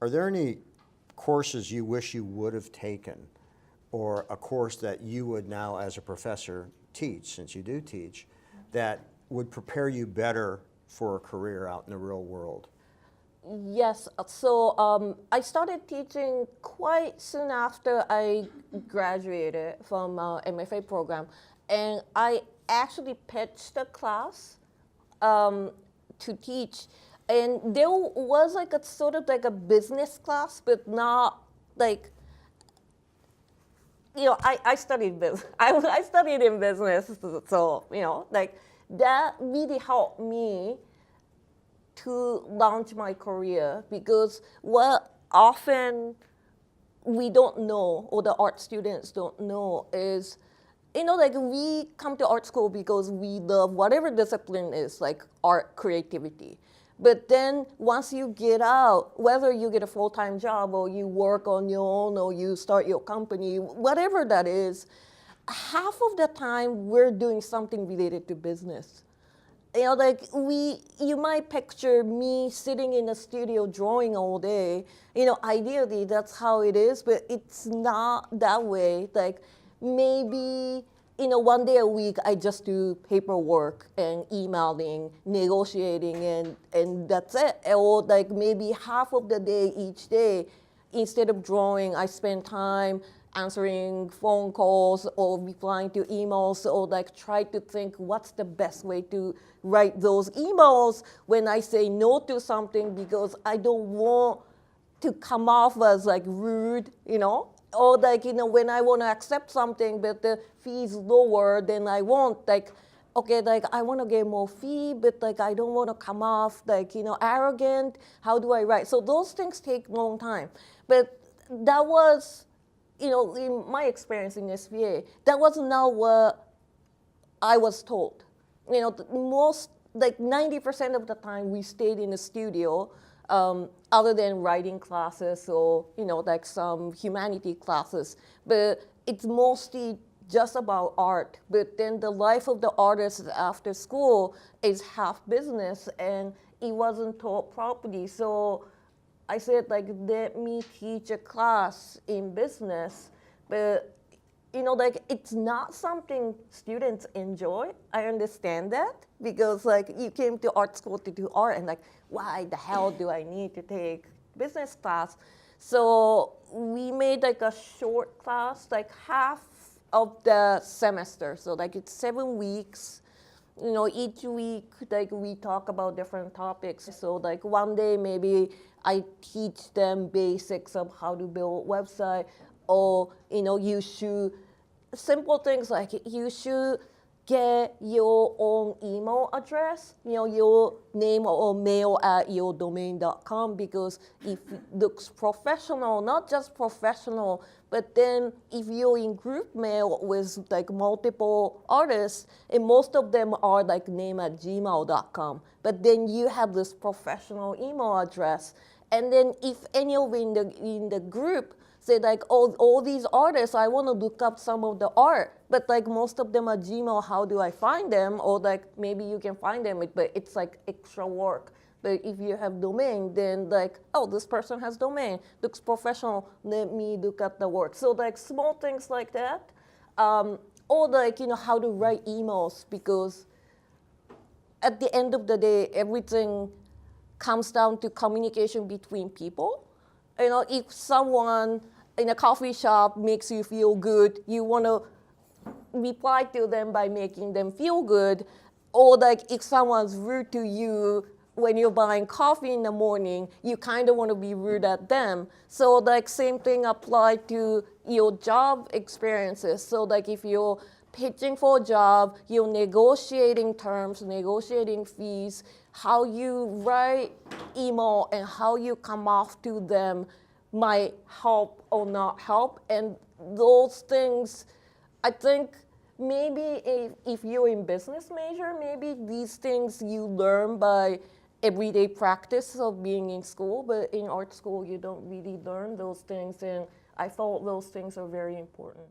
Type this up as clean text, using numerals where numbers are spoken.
are there any courses you wish you would have taken, or a course that you would now as a professor teach, since you do teach, that would prepare you better for a career out in the real world? Yes, so I started teaching quite soon after I graduated from MFA program, and I actually pitched a class to teach, and there was like a sort of like a business class, but not like, you know, I studied business. I studied in business, so you know, like that really helped me to launch my career, because what often we don't know, or the art students don't know, is, you know, like we come to art school because we love whatever discipline is, like art, creativity. But then once you get out, whether you get a full-time job or you work on your own or you start your company, whatever that is, half of the time we're doing something related to business. You know, like you might picture me sitting in a studio drawing all day. You know, ideally that's how it is, but it's not that way. Like maybe, you know, one day a week I just do paperwork and emailing, negotiating, and that's it. Or like maybe half of the day each day, instead of drawing, I spend time answering phone calls or replying to emails, or like try to think what's the best way to write those emails when I say no to something, because I don't want to come off as like rude, you know? Or like, you know, when I want to accept something but the fee is lower than I want, like, okay, like I want to get more fee, but like I don't want to come off like, you know, arrogant. How do I write? So those things take a long time. But that was, you know, in my experience in SVA, that was not what I was told. You know, most, like 90% of the time we stayed in the studio, other than writing classes or, you know, like some humanity classes. But it's mostly just about art. But then the life of the artist after school is half business, and it wasn't taught properly. So I said, like, let me teach a class in business, but you know, like it's not something students enjoy. I understand that, because like you came to art school to do art, and like, why the hell do I need to take business class? So we made like a short class, like half of the semester. So like it's 7 weeks. You know, each week, like we talk about different topics. So like one day maybe I teach them basics of how to build a website, or, you know, you should, simple things like you should get your own email address, you know, your name or mail at yourdomain.com, because if it looks professional, not just professional, but then if you're in group mail with like multiple artists, and most of them are like name at gmail.com, but then you have this professional email address. And then if any of in the group say like, oh, all these artists, I want to look up some of the art, but like most of them are Gmail, how do I find them? Or like maybe you can find them, but it's like extra work. But if you have domain, then like, oh, this person has domain, looks professional, let me look at the work. So like small things like that. Or like, you know, how to write emails, because at the end of the day, everything comes down to communication between people. You know, if someone in a coffee shop makes you feel good, you want to reply to them by making them feel good. Or like if someone's rude to you when you're buying coffee in the morning, you kind of want to be rude at them. So like same thing applied to your job experiences. So like if you're pitching for a job, you're negotiating terms, negotiating fees, how you write email and how you come off to them might help or not help. And those things, I think maybe if you're in business major, maybe these things you learn by everyday practice of being in school, but in art school you don't really learn those things, and I thought those things are very important.